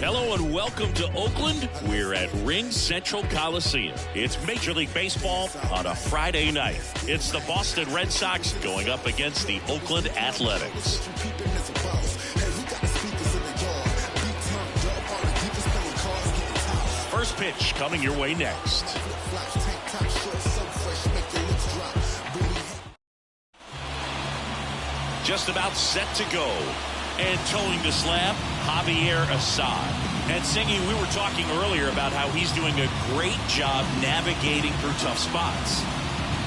Hello and welcome to Oakland. We're at Ring Central Coliseum. It's Major League Baseball on a Friday night. It's the Boston Red Sox going up against the Oakland Athletics. First pitch coming your way next. Just about set to go. And towing the slab, Javier Assad. And Singy, we were talking earlier about how he's doing a great job navigating through tough spots.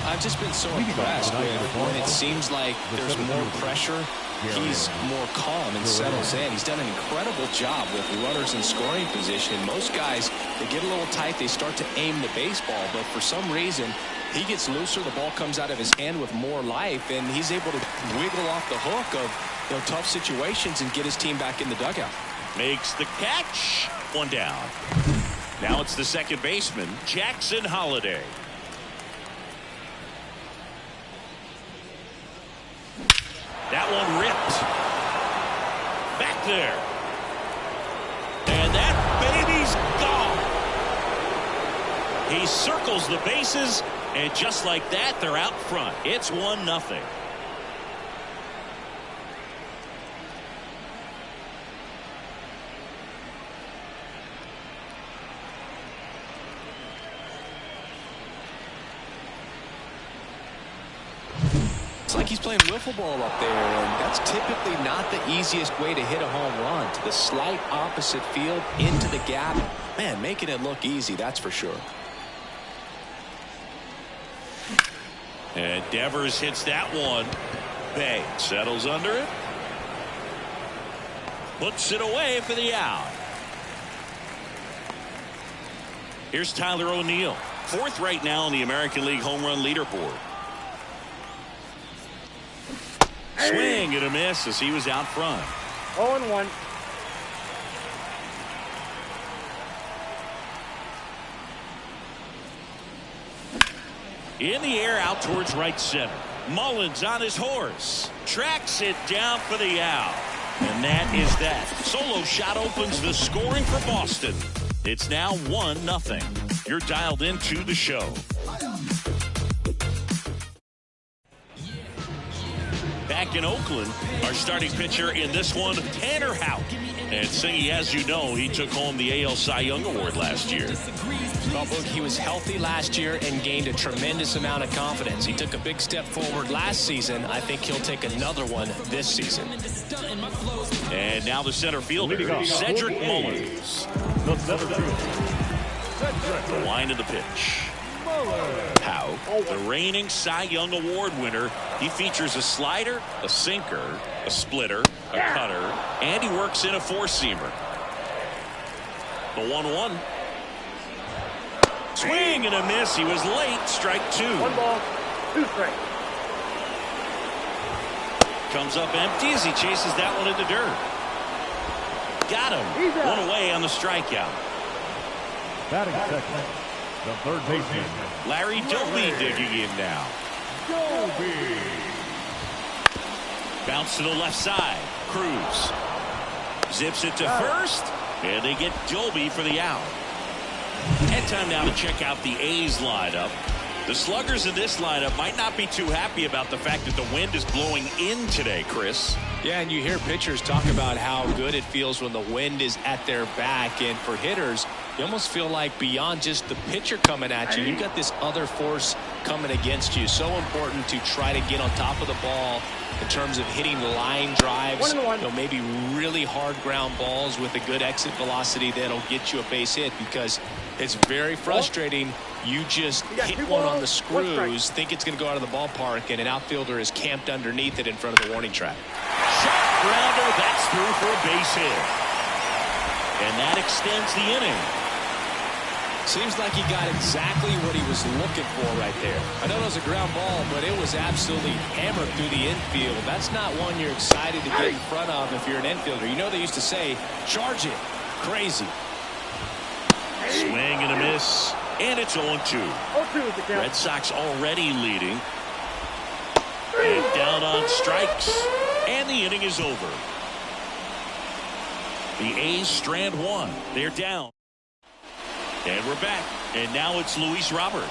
I've just been so impressed with when it seems like there's more pressure. He's more calm and settles in. He's done an incredible job with runners in scoring position. Most guys, they get a little tight, they start to aim the baseball, but for some reason, he gets looser, the ball comes out of his hand with more life, and he's able to wiggle off the hook of tough situations and get his team back in the dugout. Makes the catch. One down. Now it's the second baseman, Jackson Holliday. That one ripped. Back there. And that baby's gone. He circles the bases, and just like that, they're out front. It's 1-0. It's like he's playing wiffle ball up there, and that's typically not the easiest way to hit a home run. To the slight opposite field, into the gap. Man, making it look easy, that's for sure. And Devers hits that one. Bay settles under it. Puts it away for the out. Here's Tyler O'Neill. Fourth right now on the American League home run leaderboard. Swing and a miss as he was out front. 0-1. In the air out towards right center. Mullins on his horse. Tracks it down for the out. And that is that. Solo shot opens the scoring for Boston. It's now 1-0. You're dialed into the show. Back in Oakland, our starting pitcher in this one, Tanner Houck. And Singy, as you know, he took home the AL Cy Young Award last year. Well, Boog, he was healthy last year and gained a tremendous amount of confidence. He took a big step forward last season. I think he'll take another one this season. And now the center fielder, Cedric Mullins. The line of the pitch. Houck, the reigning Cy Young Award winner. He features a slider, a sinker, a splitter, a cutter, and he works in a four-seamer. The 1-1. Swing and a miss. He was late. Strike two. 1 ball, 2 strikes. Comes up empty as he chases that one in the dirt. Got him. One away on the strikeout. Batting second, the third baseman, Larry Doby digging in now. Doby. Bounce to the left side. Cruz zips it to first, and they get Doby for the out. And time now to check out the A's lineup. The sluggers in this lineup might not be too happy about the fact that the wind is blowing in today, Chris. Yeah, and you hear pitchers talk about how good it feels when the wind is at their back. And for hitters, you almost feel like beyond just the pitcher coming at you, you've got this other force coming against you. So important to try to get on top of the ball in terms of hitting line drives, maybe really hard ground balls with a good exit velocity that'll get you a base hit, because it's very frustrating. You just hit one on the screws, think it's going to go out of the ballpark, and an outfielder is camped underneath it in front of the warning track. Shot grounder, that's through for a base hit. And that extends the inning. Seems like he got exactly what he was looking for right there. I know it was a ground ball, but it was absolutely hammered through the infield. That's not one you're excited to get in front of if you're an infielder. You know they used to say, charge it. Crazy. Swing and a miss. And it's 0-2. 0-2 is the count. Red Sox already leading. And down on strikes. And the inning is over. The A's strand one. They're down. And we're back. And now it's Luis Robert.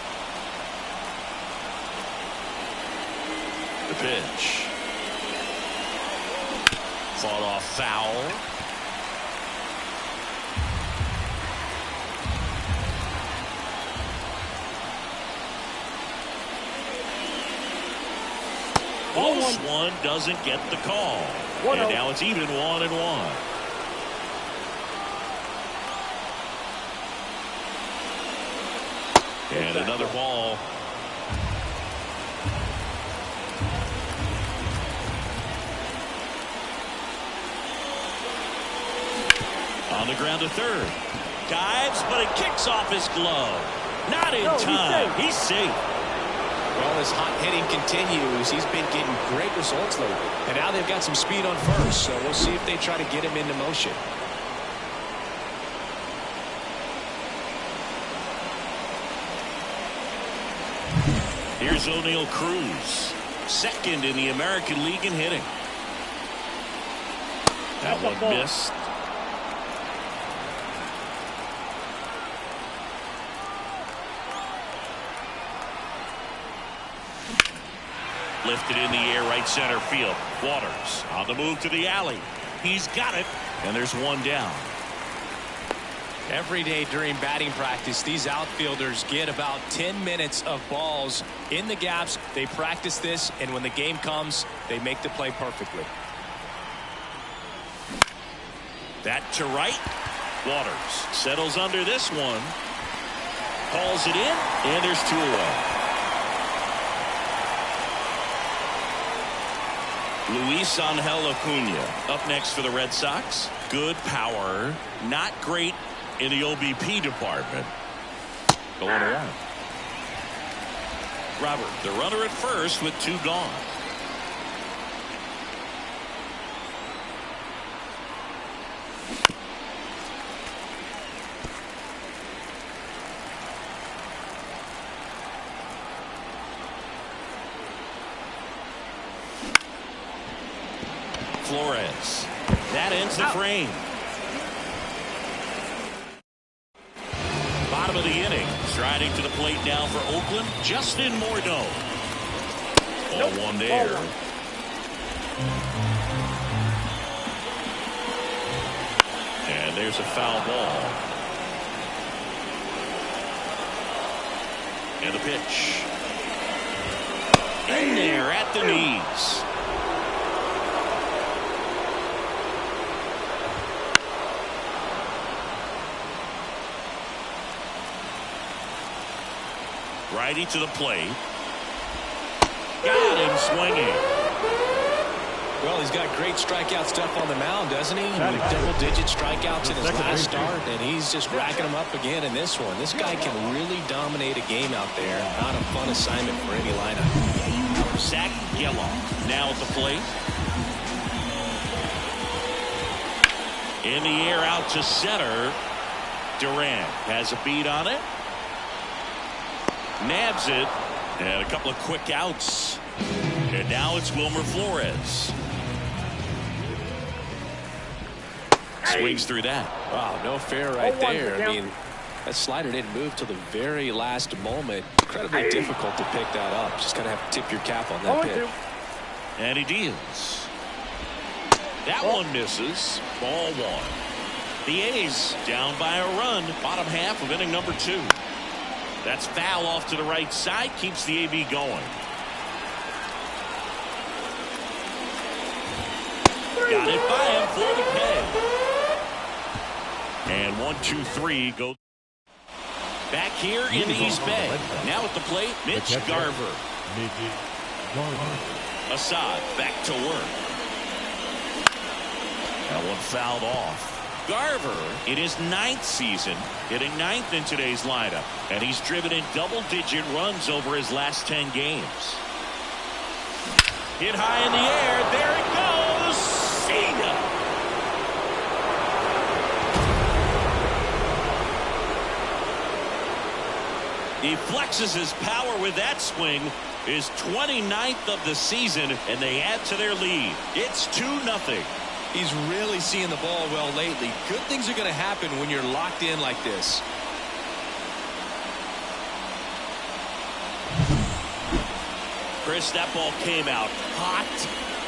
The pitch. Fought off foul. Close one doesn't get the call. And now it's even 1-1. And another ball. On the ground to third. Dives, but it kicks off his glove. Not in time. He's safe. Well, his hot hitting continues. He's been getting great results lately. And now they've got some speed on first, so we'll see if they try to get him into motion. Here's O'Neal Cruz, second in the American League in hitting. That one missed. Lifted in the air, right center field. Waters on the move to the alley. He's got it, and there's one down. Every day during batting practice, these outfielders get about 10 minutes of balls in the gaps. They practice this, and when the game comes, they make the play perfectly. That to right. Waters settles under this one. Calls it in, and there's two away. Luis Angel Acuna up next for the Red Sox. Good power, not great in the OBP department. Going around. Robert, the runner at first with two gone. Flores. That ends the frame. Bottom of the inning. Striding to the plate now for Oakland, Justin Morneau. Ball one there. And there's a foul ball. And the pitch. In there at the knees. Righty to the plate. Got him swinging. Well, he's got great strikeout stuff on the mound, doesn't he? Double-digit strikeouts in his last start, and he's just racking them up again in this one. This guy can really dominate a game out there. Not a fun assignment for any lineup. Zach Geloff now at the plate. In the air out to center. Durant has a beat on it. Nabs it, and a couple of quick outs. And now it's Wilmer Flores. Swings through that. Wow, no fair right there. I mean, that slider didn't move till the very last moment. Incredibly difficult to pick that up. Just gotta have to tip your cap on that pitch. And he deals. That one misses. Ball one. The A's down by a run. Bottom half of inning number 2. That's foul off to the right side. Keeps the AB going. Got it by him for the pay. And 1, 2, 3 go. Back here in the East Bay. Now at the plate, Mitch Garver. Assad back to work. That one fouled off. Garver in his 9th season, hitting 9th in today's lineup, and he's driven in double-digit runs over his last 10 games. Hit high in the air. There it goes. See ya. He flexes his power with that swing. His 29th of the season, and they add to their lead. It's 2-0. He's really seeing the ball well lately. Good things are going to happen when you're locked in like this. Chris, that ball came out hot.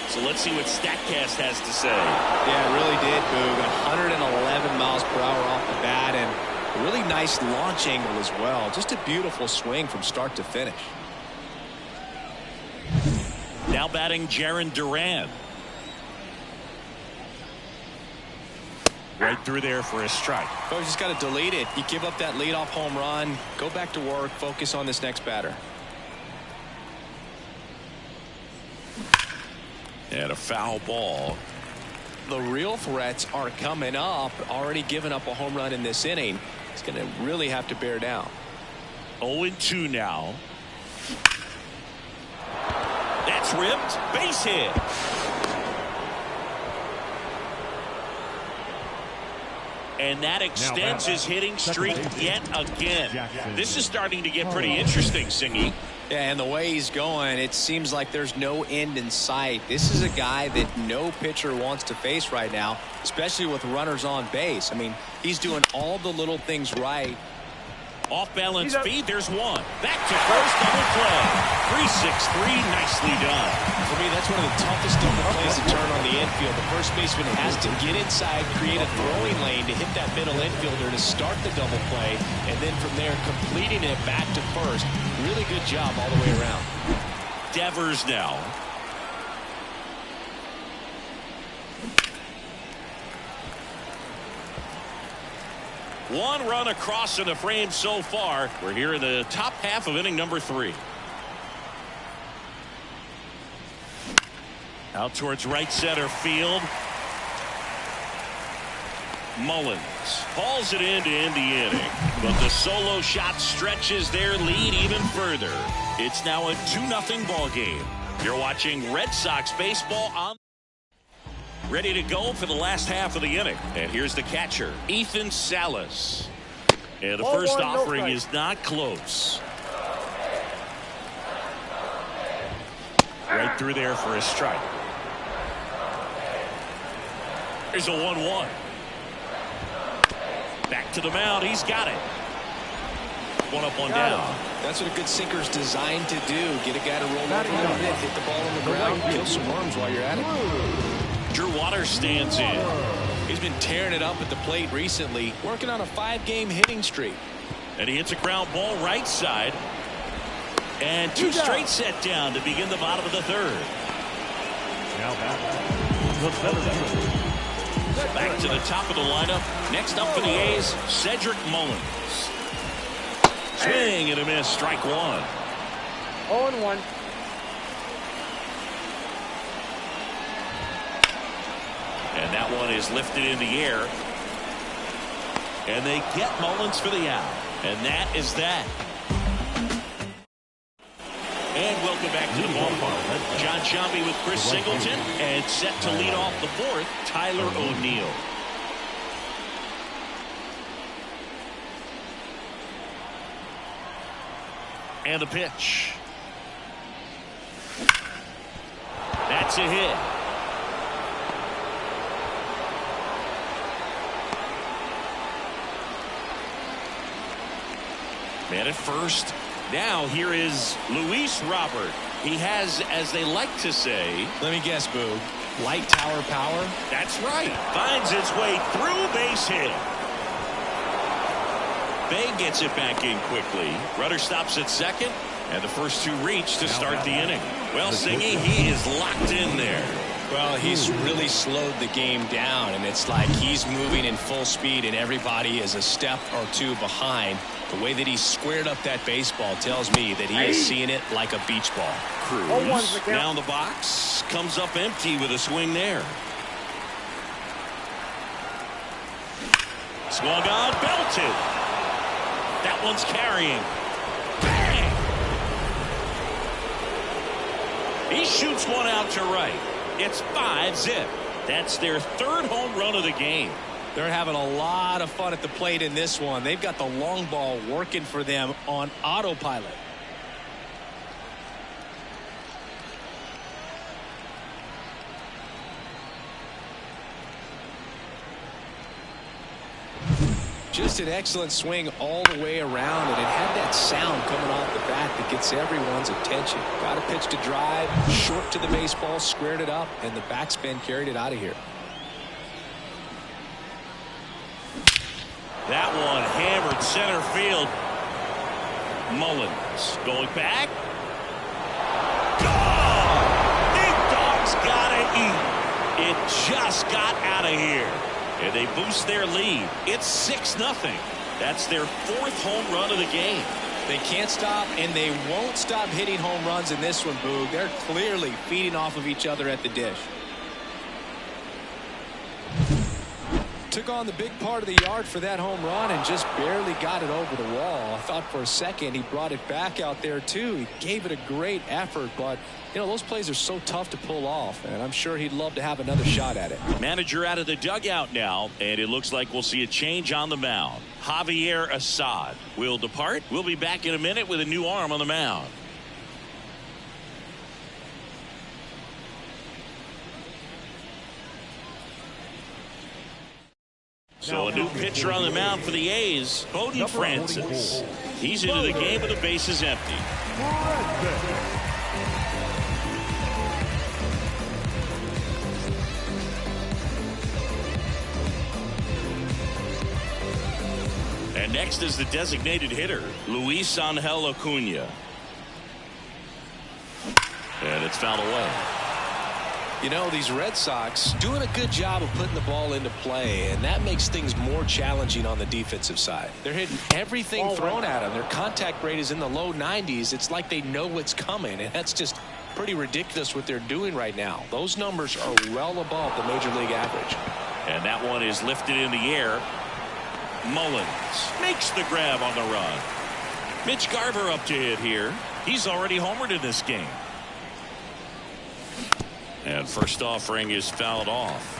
So let's see what StatCast has to say. Yeah, it really did, Boog. 111 miles per hour off the bat, and a really nice launch angle as well. Just a beautiful swing from start to finish. Now batting Jarren Duran. Right through there for a strike. Oh, you just got to delete it. You give up that leadoff home run. Go back to work. Focus on this next batter. And a foul ball. The real threats are coming up. Already given up a home run in this inning. He's going to really have to bear down. 0-2 now. That's ripped. Base hit. And that extends his hitting streak yet again. This is starting to get pretty interesting, Singy. Yeah, and the way he's going, it seems like there's no end in sight. This is a guy that no pitcher wants to face right now, especially with runners on base. I mean, he's doing all the little things right. Off balance speed, there's one. Back to first, double play. 3-6-3, nicely done. For me, that's one of the toughest double plays to turn on the infield. The first baseman has to get inside, create a throwing lane to hit that middle infielder to start the double play, and then from there completing it back to first. Really good job all the way around. Devers now. One run across in the frame so far. We're here in the top half of inning number 3. Out towards right center field. Mullins hauls it in to end the inning. But the solo shot stretches their lead even further. It's now a 2-0 ball game. You're watching Red Sox baseball on. Ready to go for the last half of the inning. And here's the catcher, Ethan Salas. And the first offering is not close. Right through there for a strike. Here's a 1-1. Back to the mound. He's got it. One up, one down. That's what a good sinker's designed to do. Get a guy to roll over a little bit, hit the ball on the ground, kill some worms while you're at it. Drew Waters stands in. He's been tearing it up at the plate recently, working on a 5-game hitting streak. And he hits a ground ball right side. And 2 straight set down to begin the bottom of the 3rd. Now back to the top of the lineup. Next up for the A's, Cedric Mullins. Swing and a miss, strike 1. 0-1. And that one is lifted in the air. And they get Mullins for the out. And that is that. And welcome back to the ballpark. John Sciambi with Chris Singleton. And set to lead off the 4th, Tyler O'Neill. And the pitch. That's a hit. Man at first. Now here is Luis Robert. He has, as they like to say, let me guess, Boo, light tower power. That's right. Finds its way through, base hit. Bay gets it back in quickly. Rudder stops at second, and the first 2 reach to start the inning. Well, Singy, he is locked in there. Well, he's really slowed the game down, and it's like he's moving in full speed, and everybody is a step or 2 behind. The way that he squared up that baseball tells me that he is seeing it like a beach ball. Cruz down the box, comes up empty with a swing there. Swung on, belted. That one's carrying. Bang! He shoots one out to right. It's 5-zip. That's their 3rd home run of the game. They're having a lot of fun at the plate in this one. They've got the long ball working for them on autopilot. Just an excellent swing all the way around, and it had that sound coming off the bat that gets everyone's attention. Got a pitch to drive, short to the baseball, squared it up, and the backspin carried it out of here. That one hammered center field. Mullins going back. Gone! Big Dog's gotta eat. It just got out of here. And they boost their lead. It's 6-0. That's their 4th home run of the game. They can't stop, and they won't stop hitting home runs in this one, Boog. They're clearly feeding off of each other at the dish. Took on the big part of the yard for that home run and just barely got it over the wall. I thought for a second he brought it back out there too. He gave it a great effort, but you know, those plays are so tough to pull off, and I'm sure he'd love to have another shot at it. Manager out of the dugout now, and it looks like we'll see a change on the mound. Javier Assad will depart. We'll be back in a minute with a new arm on the mound. So a new pitcher on the mound for the A's, Bowden Francis. He's into the game with the bases empty. And next is the designated hitter, Luis Angel Acuna. And it's fouled away. You know, these Red Sox doing a good job of putting the ball into play, and that makes things more challenging on the defensive side. They're hitting everything thrown at them. Their contact rate is in the low 90s. It's like they know what's coming, and that's just pretty ridiculous what they're doing right now. Those numbers are well above the major league average. And that one is lifted in the air. Mullins makes the grab on the run. Mitch Garver up to hit here. He's already homered in this game. And first offering is fouled off.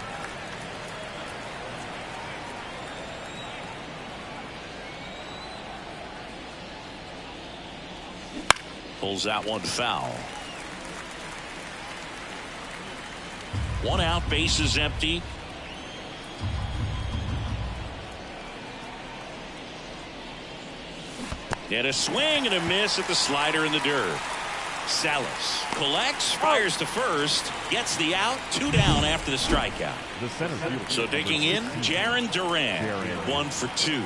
Pulls that one foul. 1 out, bases empty. And a swing and a miss at the slider in the dirt. Salas collects, fires to first, gets the out, 2 down after the strikeout. So digging in, Jarren Duran, 1 for 2.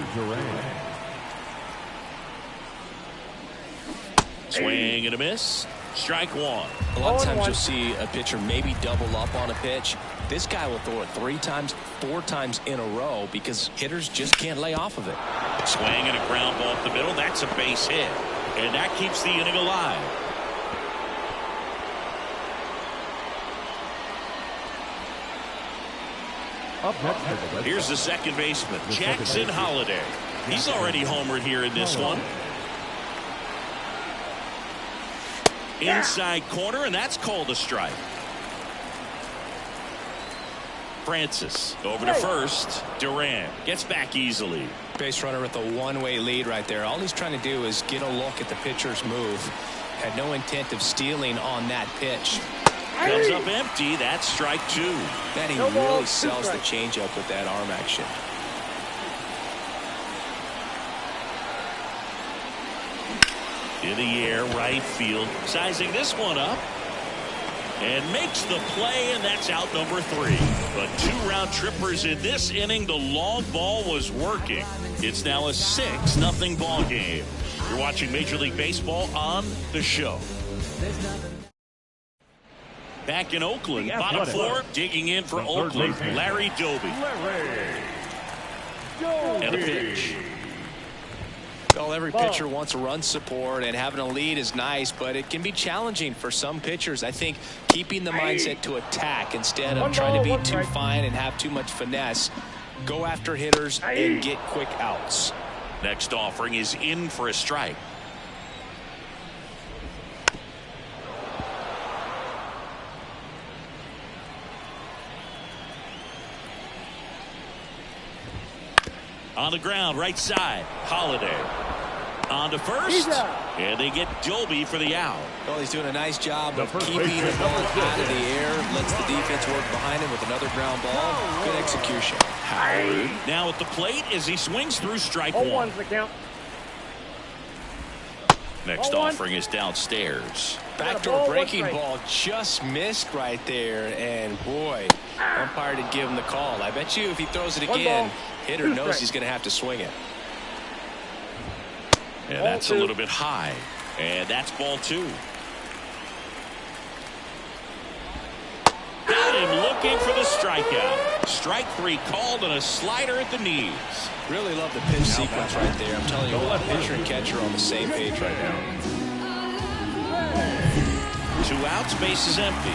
Swing and a miss. Strike 1. A lot of times you'll see a pitcher maybe double up on a pitch. This guy will throw it 3 times, 4 times in a row because hitters just can't lay off of it. Swing and a ground ball up the middle. That's a base hit. And that keeps the inning alive. Here's the second baseman, Jackson Holliday. He's already homered here in this one. Inside corner, and that's called a strike. Francis over to first. Duran gets back easily. Base runner with a one-way lead right there. All he's trying to do is get a look at the pitcher's move. Had no intent of stealing on that pitch. Comes up empty. That's strike 2. That he really sells the changeup with that arm action. In the air, right field. Sizing this one up. And makes the play, and that's out number 3. But 2 round trippers in this inning. The long ball was working. It's now a 6-0 ball game. You're watching Major League Baseball on The Show. Back in Oakland, bottom 4, digging in for Oakland, Larry Doby. And a pitch. Well, every pitcher wants run support, and having a lead is nice, but it can be challenging for some pitchers. I think keeping the mindset to attack instead of trying to be too fine and have too much finesse. Go after hitters and get quick outs. Next offering is in for a strike. On the ground, right side, Holliday. On to first, and they get Doby for the out. Well, he's doing a nice job of keeping the ball out of the air, lets the defense work behind him with another ground ball. Good execution. Howard now at the plate as he swings through strike 0-1's one. the count. Next 0-1. offering is downstairs. Backdoor breaking ball just missed right there, and boy, umpire didn't give him the call. I bet you if he throws it again, hitter knows he's going to have to swing it. And that's a little bit high, and that's ball 2. Got him looking for the strikeout. Strike 3 called on a slider at the knees. Really love the pitch sequence right there. I'm telling you what, pitcher and catcher are on the same page right now. 2 outs, base is empty.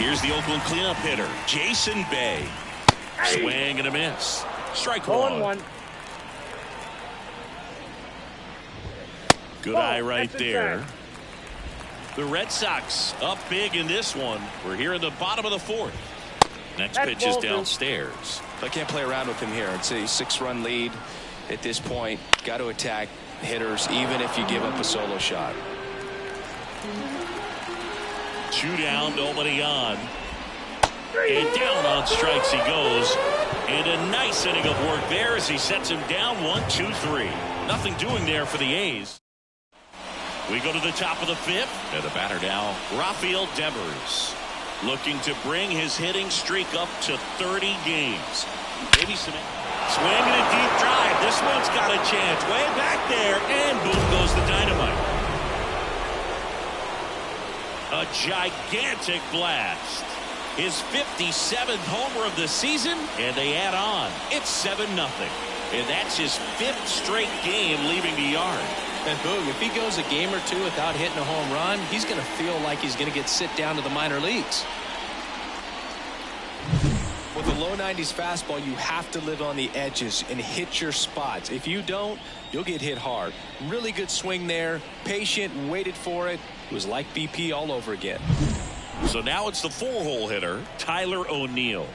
Here's the Oakland cleanup hitter, Jason Bay. Swing and a miss. Strike 1. Good eye right there. The Red Sox up big in this one. We're here in the bottom of the 4th. Next pitch is downstairs. I can't play around with him here. It's a 6-run lead at this point. Got to attack hitters even if you give up a solo shot. 2 down, nobody on. And down on strikes he goes. And a nice inning of work there as he sets him down 1-2-3. Nothing doing there for the A's. We go to the top of the 5th. And the batter now, Rafael Devers. Looking to bring his hitting streak up to 30 games. Maybe some swing and a deep drive. This one's got a chance. Way back there. And boom goes the dynamite. A gigantic blast. His 57th homer of the season. And they add on. It's 7-0. And that's his 5th straight game leaving the yard. And Boog, if he goes a game or 2 without hitting a home run, he's going to feel like he's going to get sit down to the minor leagues. With a low 90s fastball, you have to live on the edges and hit your spots. If you don't, you'll get hit hard. Really good swing there. Patient, waited for it. It was like BP all over again. So now it's the 4-hole hitter, Tyler O'Neill.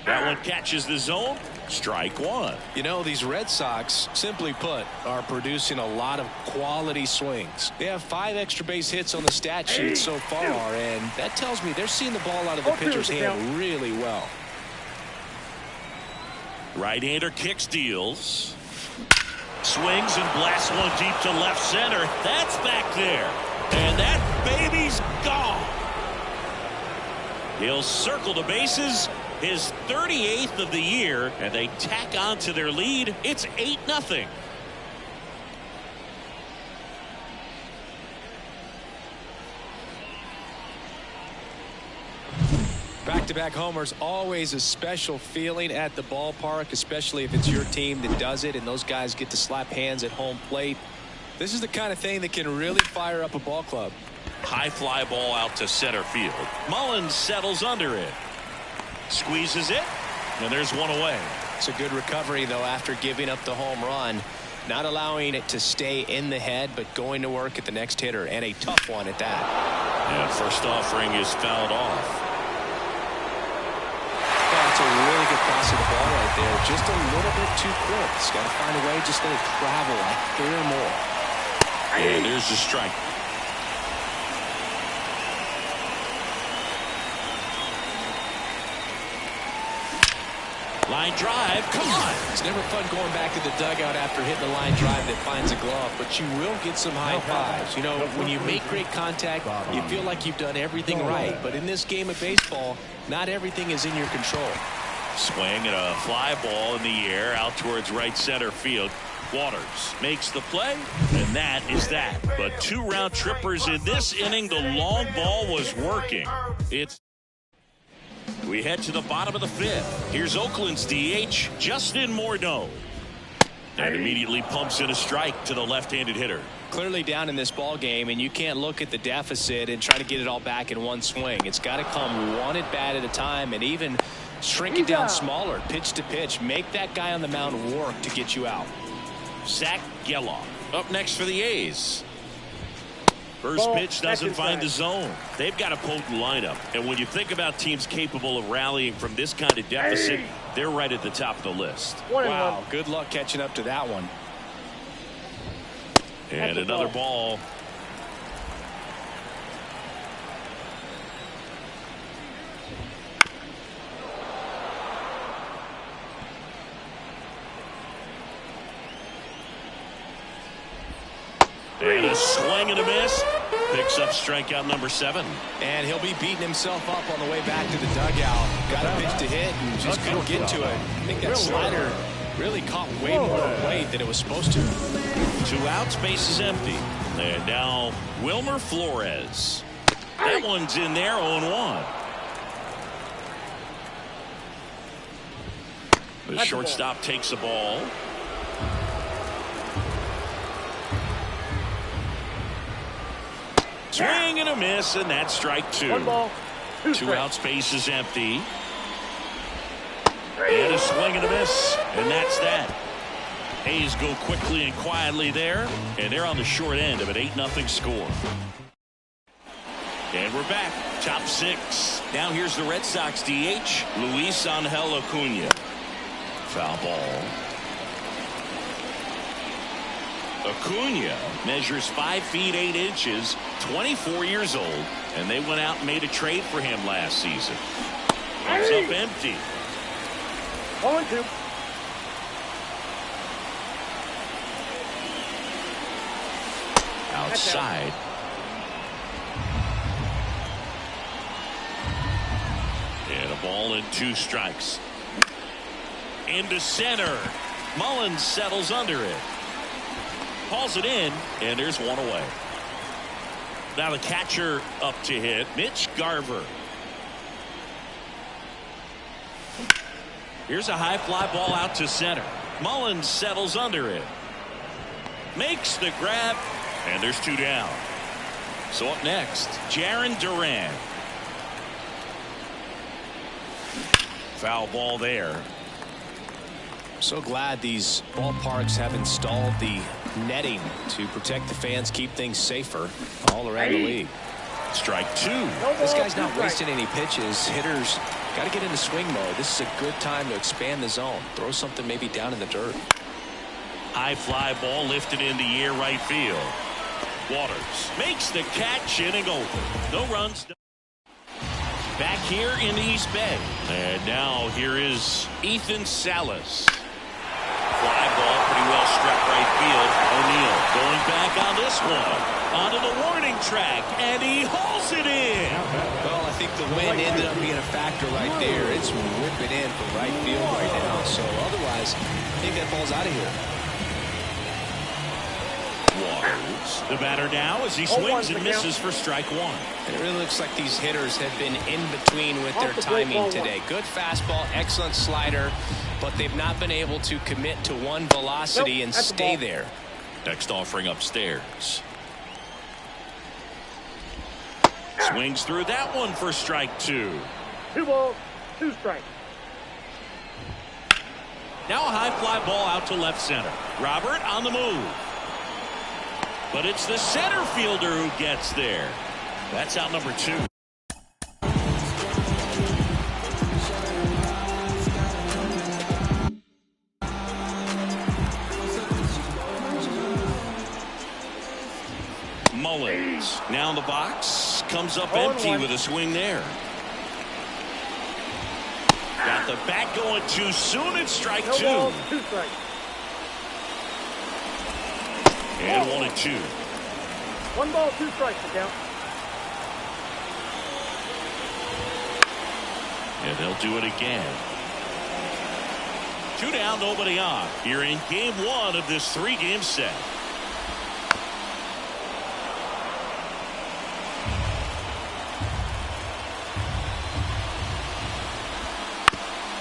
That one catches the zone. Strike 1. You know, these Red Sox, simply put, are producing a lot of quality swings. They have 5 extra base hits on the stat sheet so far, and that tells me they're seeing the ball out of the pitcher's hand really well. Right-hander kicks, deals. Swings and blasts one deep to left center. That's back there. And that baby's gone. He'll circle the bases. His 38th of the year, and they tack on to their lead. It's 8-0. Back-to-back homers, always a special feeling at the ballpark, especially if it's your team that does it and those guys get to slap hands at home plate. This is the kind of thing that can really fire up a ball club. High fly ball out to center field. Mullins settles under it. Squeezes it, and there's one away. It's a good recovery, though, after giving up the home run. Not allowing it to stay in the head, but going to work at the next hitter, and a tough one at that. And first offering is fouled off. That's a really good pass of the ball right there. Just a little bit too quick. He's got to find a way just let it travel a hair more. And there's the strike. Line drive, come on. It's never fun going back to the dugout after hitting a line drive that finds a glove, but you will get some high fives. You know, when you make great contact, you feel like you've done everything right. But in this game of baseball, not everything is in your control. Swing and a fly ball in the air out towards right center field. Waters makes the play, and that is that. But 2 round trippers in this inning. The long ball was working. We head to the bottom of the 5th. Here's Oakland's DH, Justin Morneau. And immediately pumps in a strike to the left-handed hitter. Clearly down in this ball game, and you can't look at the deficit and try to get it all back in one swing. It's got to come one at bat at a time, and even shrink it down smaller, pitch to pitch. Make that guy on the mound work to get you out. Zach Geloff up next for the A's. First pitch doesn't find the zone. They've got a potent lineup. And when you think about teams capable of rallying from this kind of deficit, they're right at the top of the list. Wow, good luck catching up to that one. And another ball. And a swing and a miss. Picks up strikeout number 7. And he'll be beating himself up on the way back to the dugout. Got a pitch to hit and just couldn't get to it. I think that slider really caught way more weight than it was supposed to. 2 outs, base is empty. And now Wilmer Flores. That one's in there, 0-1. The shortstop takes the ball. Swing and a miss, and that's strike 2. 1 ball, 2 2 outs, base is empty. And a swing and a miss, and that's that. A's go quickly and quietly there, and they're on the short end of an 8-0 score. And we're back, top 6. Now here's the Red Sox DH, Luis Angel Acuna. Foul ball. Acuna measures 5 feet 8 inches, 24 years old, and they went out and made a trade for him last season. Comes up empty. 0-2. Outside. And a ball and 2 strikes. Into center. Mullins settles under it. Hauls it in, and there's 1 away. Now the catcher up to hit, Mitch Garver. Here's a high fly ball out to center. Mullins settles under it. Makes the grab, and there's 2 down. So up next, Jarren Duran. Foul ball there. So glad these ballparks have installed the netting to protect the fans, keep things safer all around the league. Strike 2. This guy's not wasting any pitches. Hitters got to get into swing mode. This is a good time to expand the zone. Throw something maybe down in the dirt. High fly ball lifted in the air, right field. Waters makes the catch, inning over. No runs. Back here in the East Bay. And now here is Ethan Salas. Fly ball pretty well struck right field. O'Neill going back on this one. Onto the warning track, and he hauls it in. Well, I think the wind ended up being a factor right there. It's whipping in from right field right now. So otherwise, I think that ball's out of here. Waters, the batter now as he swings and misses for strike 1. And it really looks like these hitters have been in between with their timing today. Good fastball, excellent slider, but they've not been able to commit to one velocity and stay there. Next offering upstairs. Swings through that one for strike 2. 2 balls, 2 strikes. Now a high fly ball out to left center. Robert on the move. But it's the center fielder who gets there. That's out number 2. Mullins now in the box. Comes up empty with a swing there. Got the bat going too soon. It's strike 2. 2 balls, 2 strikes. And 1-2. 1 ball, 2 strikes to count. And they'll do it again. 2 down, nobody on. Here in game 1 of this 3-game set.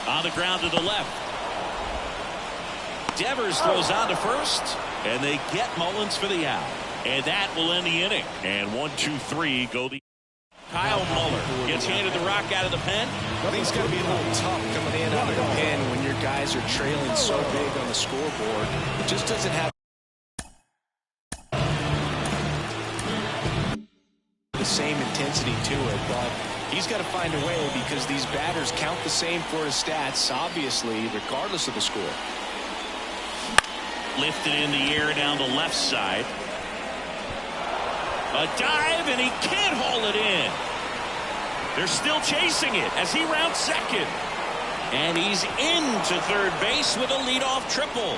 On the ground to the left. Devers throws on to first, and they get Mullins for the out. And that will end the inning. And 1, 2, 3 go the. Kyle Muller gets handed the rock out of the pen. I think it's going to be a little tough coming in out of the pen when your guys are trailing so big on the scoreboard. It just doesn't have the same intensity to it, but he's got to find a way because these batters count the same for his stats, obviously, regardless of the score. Lifted in the air down the left side. A dive, and he can't haul it in. They're still chasing it as he rounds second. And he's into third base with a leadoff triple.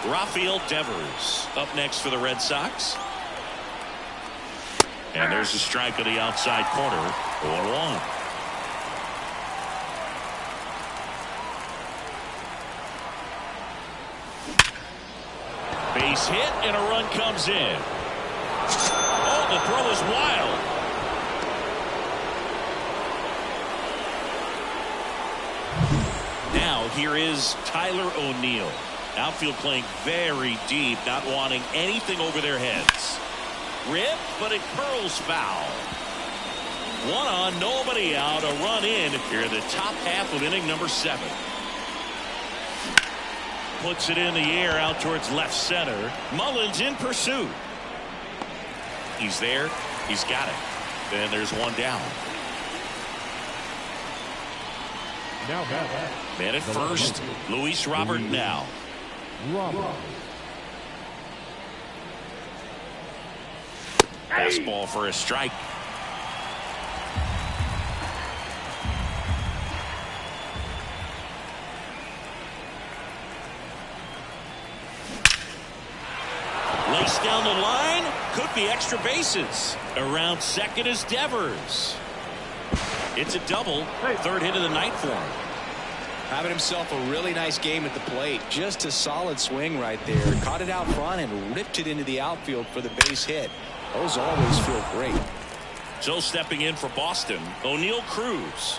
Rafael Devers up next for the Red Sox. And there's a strike on the outside corner. 0-1. Base hit and a run comes in. Oh, the throw is wild. Now here is Tyler O'Neill. Outfield playing very deep, not wanting anything over their heads. Rip, but it curls foul. 1 on, nobody out, a run in here in the top half of inning number 7. Puts it in the air out towards left center. Mullins in pursuit. He's there. He's got it. Then there's one down. Now back. Man at first, Luis Robert now. Fastball for a strike. Lace down the line. Could be extra bases. Around second is Devers. It's a double. Third hit of the night for him. Having himself a really nice game at the plate. Just a solid swing right there. Caught it out front and ripped it into the outfield for the base hit. Those always feel great. So stepping in for Boston, O'Neill Cruz.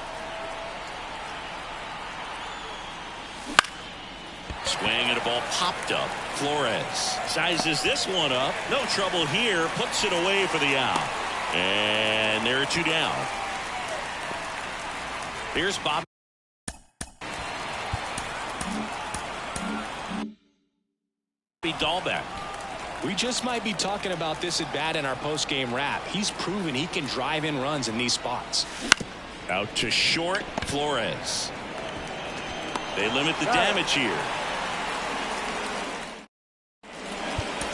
Swing and a ball popped up. Flores sizes this one up. No trouble here. Puts it away for the out. And there are 2 down. Here's Bob. Dahlbeck. We just might be talking about this at bat in our post-game wrap. He's proven he can drive in runs in these spots. Out to short, Flores. They limit the damage here.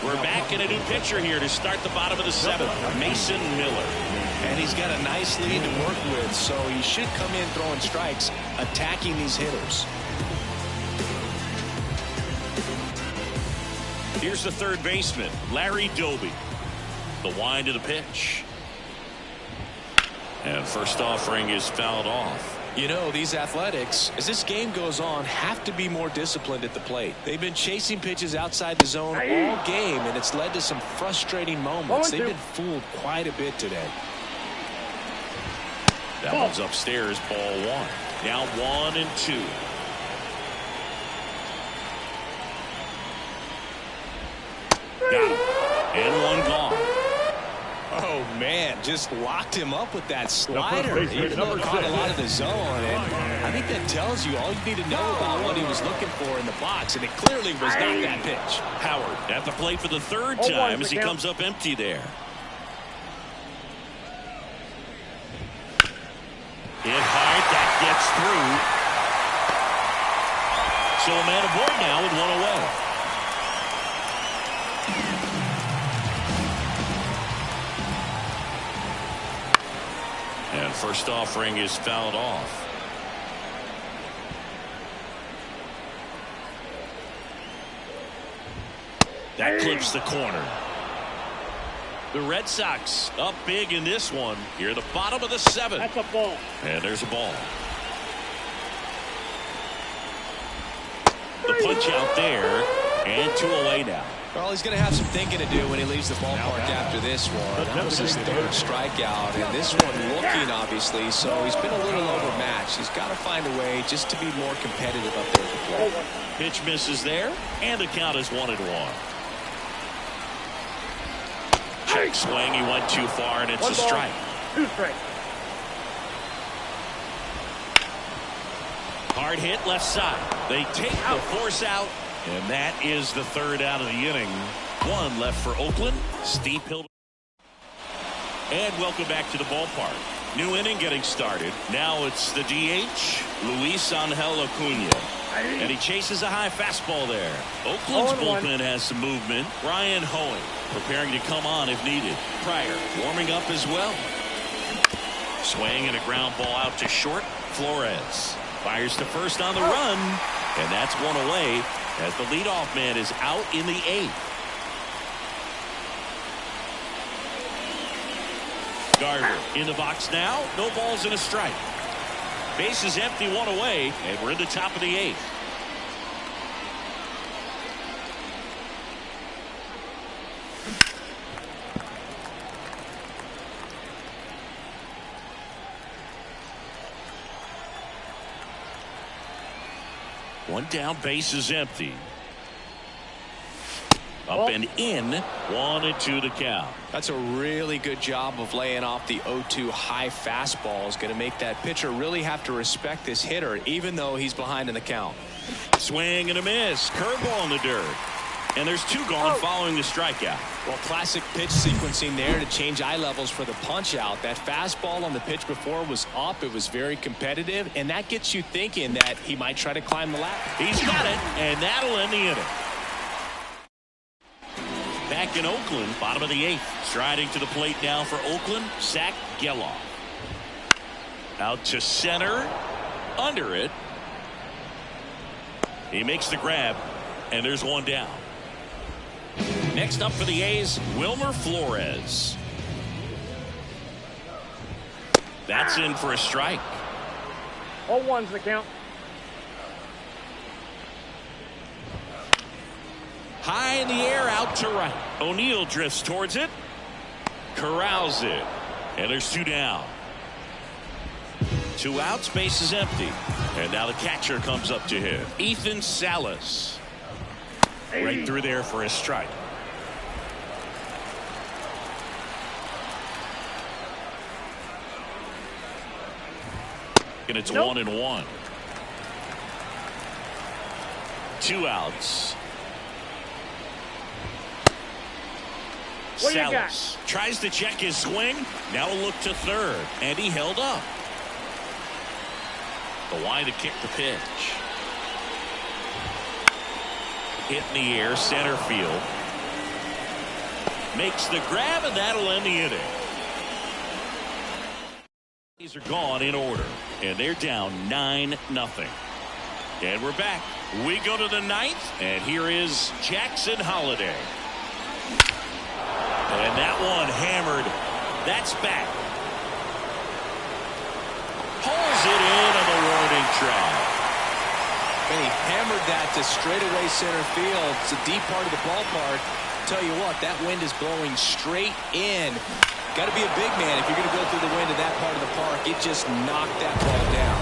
We're back in a new pitcher here to start the bottom of the 7th. Mason Miller. And he's got a nice lead to work with, so he should come in throwing strikes, attacking these hitters. Here's the third baseman, Larry Doby. The wind of the pitch. And first offering is fouled off. You know, these Athletics, as this game goes on, have to be more disciplined at the plate. They've been chasing pitches outside the zone all game, and it's led to some frustrating moments. They've been fooled quite a bit today. That one's upstairs, ball 1. Now 1 and 2. Got him. And 1 gone. Oh, man, just locked him up with that slider. Even though it caught a lot of the zone. And I think that tells you all you need to know about what he was looking for in the box. And it clearly was not that pitch. Howard at the plate for the 3rd time as he comes up empty there. Hit hard. That gets through. So a man aboard now with 1 away. And first offering is fouled off. That clips the corner. The Red Sox up big in this one. Here at the bottom of the 7th. That's a ball. And there's a ball. The punch out there. And 2 away now. Well, he's going to have some thinking to do when he leaves the ballpark after this one. That was his 3rd strikeout, and this one looking, obviously, so he's been a little overmatched. He's got to find a way just to be more competitive up there at the plate. Pitch misses there, and the count is 1-1. Check swing, he went too far, and it's a strike. 2 strikes. Hard hit left side. They take the force out. And that is the 3rd out of the inning. 1 left for Oakland. Steep hill. And welcome back to the ballpark. New inning getting started. Now it's the DH, Luis Angel Acuna. And he chases a high fastball there. Oakland's bullpen has some movement. Brian Hoeing preparing to come on if needed. Pryor warming up as well. Swing and a ground ball out to short. Flores fires to first on the run. And that's one away as the leadoff man is out in the 8th. Gardner in the box now. No balls and a strike. Base is empty, one away, and we're in the top of the 8th. One down, base is empty. Up and in, 1-2 the count. That's a really good job of laying off the 0-2 high fastball. Is going to make that pitcher really have to respect this hitter, even though he's behind in the count. Swing and a miss. Curveball in the dirt. And there's 2 gone following the strikeout. Well, classic pitch sequencing there to change eye levels for the punch out. That fastball on the pitch before was up. It was very competitive, and that gets you thinking that he might try to climb the ladder. He's got it, and that'll end the inning. Back in Oakland, bottom of the 8th. Striding to the plate now for Oakland, Zach Geloff. Out to center, under it. He makes the grab, and there's one down. Next up for the A's, Wilmer Flores. That's in for a strike. 0-1's the count. High in the air, out to right. O'Neill drifts towards it. Corrals it. And there's 2 down. 2 outs, base is empty. And now the catcher comes up to him. Ethan Salas. Right through there for a strike. And it's 1-1. 2 outs. What do you Salas tries to check his swing. Now a look to third. And he held up. The line to kick the pitch. Hit in the air, center field. Makes the grab, and that'll end the inning. These are gone in order, and they're down 9-0. And we're back. We go to the 9th, and here is Jackson Holliday. And that one hammered. That's back. Pulls it in on the warning track. And he hammered that to straightaway center field. It's a deep part of the ballpark. Tell you what, that wind is blowing straight in. Got to be a big man if you're going to go through the wind in that part of the park. It just knocked that ball down.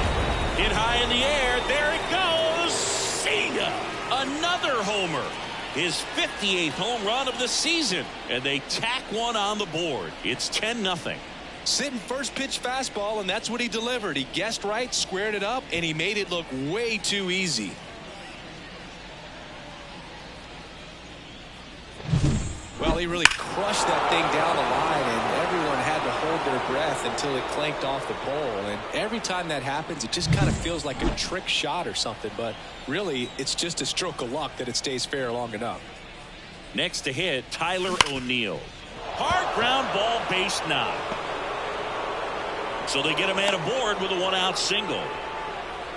Hit high in the air. There it goes. See ya. Another homer. His 58th home run of the season. And they tack one on the board. It's 10-0. Sitting first pitch fastball, and that's what he delivered. He guessed right, squared it up, and he made it look way too easy. Well, he really crushed that thing down the line, and everyone had to hold their breath until it clanked off the pole. And every time that happens, it just kind of feels like a trick shot or something. But really, it's just a stroke of luck that it stays fair long enough. Next to hit, Tyler O'Neill. Hard ground ball, base knock. So they get a man aboard with a 1-out single.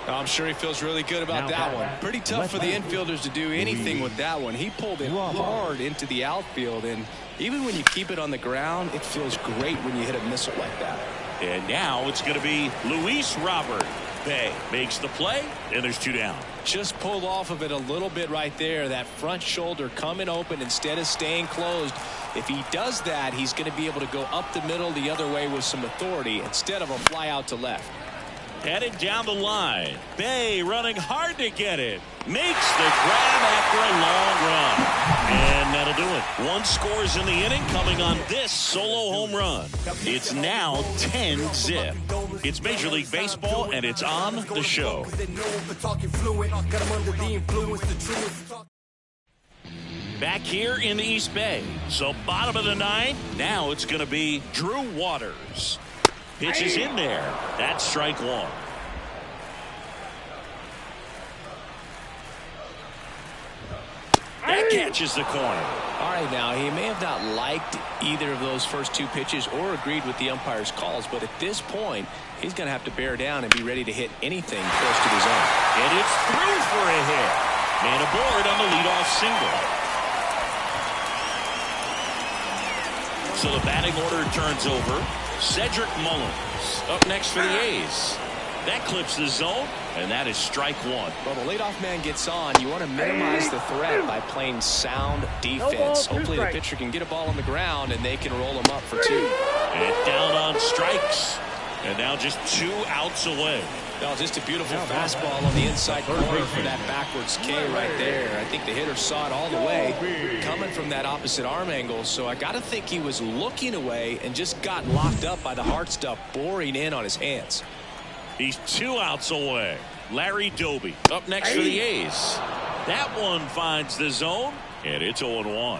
I'm sure he feels really good about that one. Pretty tough for the infielders to do anything with that one. He pulled it hard into the outfield, and even when you keep it on the ground, it feels great when you hit a missile like that. And now it's going to be Luis Robert. Bay makes the play, and there's 2 down. Just pulled off of it a little bit right there. That front shoulder coming open instead of staying closed. If he does that, he's going to be able to go up the middle the other way with some authority instead of a fly out to left. Headed down the line. Bay running hard to get it. Makes the grab after a long run. And that'll do it. 1 scores in the inning coming on this solo home run. It's now 10-zip. It's Major League Baseball, and it's on the show. Back here in the East Bay. So bottom of the 9th. Now it's going to be Drew Waters. Pitch is in there. That's strike 1. That catches the corner. All right, now, he may have not liked either of those first two pitches or agreed with the umpire's calls, but at this point, he's going to have to bear down and be ready to hit anything close to the zone. And it's through for a hit. Man aboard on the leadoff single. So the batting order turns over. Cedric Mullins up next for the A's. That clips the zone, and that is strike one. Well, the leadoff man gets on. You want to minimize the threat by playing sound defense. Hopefully the pitcher can get a ball on the ground, and they can roll him up for two. And down on strikes. And now just 2 outs away. Well, just a beautiful fastball on the inside corner for that backwards K right there. I think the hitter saw it all the way coming from that opposite arm angle. So I got to think he was looking away and just got locked up by the hard stuff boring in on his hands. He's 2 outs away. Larry Doby up next for the A's. That one finds the zone, and it's 0-1.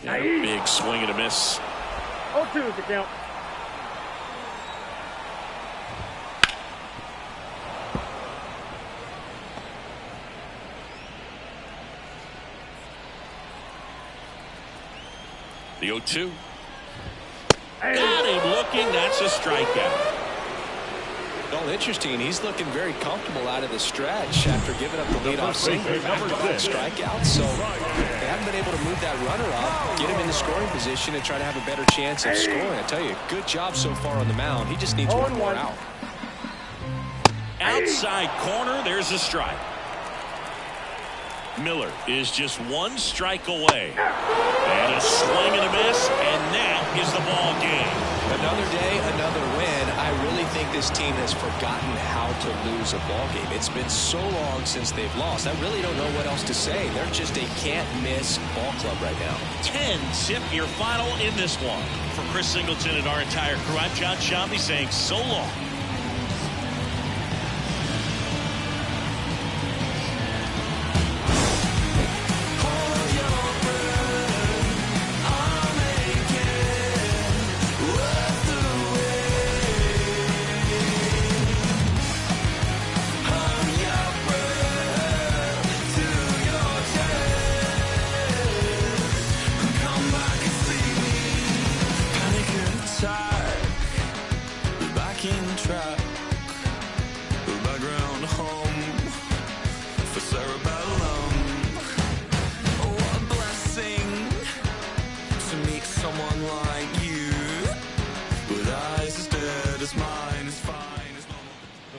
Yeah, big swing and a miss. 0-2 is the count. The 0-2. Got him looking. That's a strikeout. Well, interesting. He's looking very comfortable out of the stretch after giving up the leadoff single. Back-to-back strikeouts. So they haven't been able to move that runner up, get him in the scoring position, and try to have a better chance of scoring. I tell you, good job so far on the mound. He just needs one more out. Outside corner. There's a strike. Miller is just 1 strike away. And a swing and a miss, and that is the ball game. Another day, another win. I really think this team has forgotten how to lose a ball game. It's been so long since they've lost. I really don't know what else to say. They're just a can't-miss ball club right now. 10-zip your final in this one. For Chris Singleton and our entire crew, I'm John Shambi saying so long.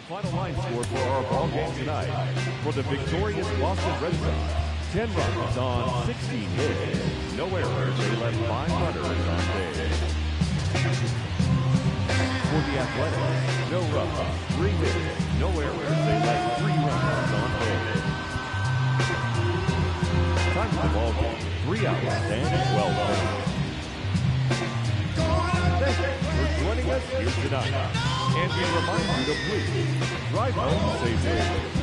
Final line score for our ball game tonight. For the victorious Boston Red Sox, 10 runs on 16 hits. No errors. They left 5 runners on base. For the Athletics, no runs, 3 hits. No errors. They left 3 runners on base. Time for the ball game. 3 outs and 12 runs. Thank you for joining us here tonight. And we remind you to please drive home safely.